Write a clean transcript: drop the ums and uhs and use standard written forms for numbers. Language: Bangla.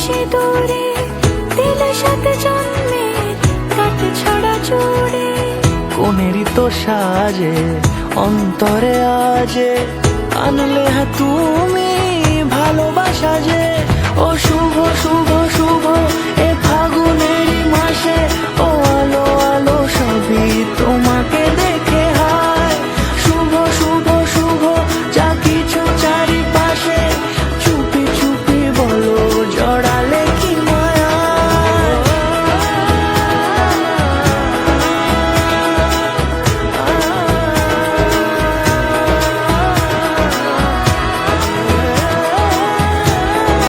সিঁদুরে দিলে সাথে জন্মে কাট ছড়া জুড়ে। কোনেরই তো সাজে অন্তরে আজে আনলে হ্যাঁ তুমি ভালোবাসা যে। ও শুভ শুভ শুভ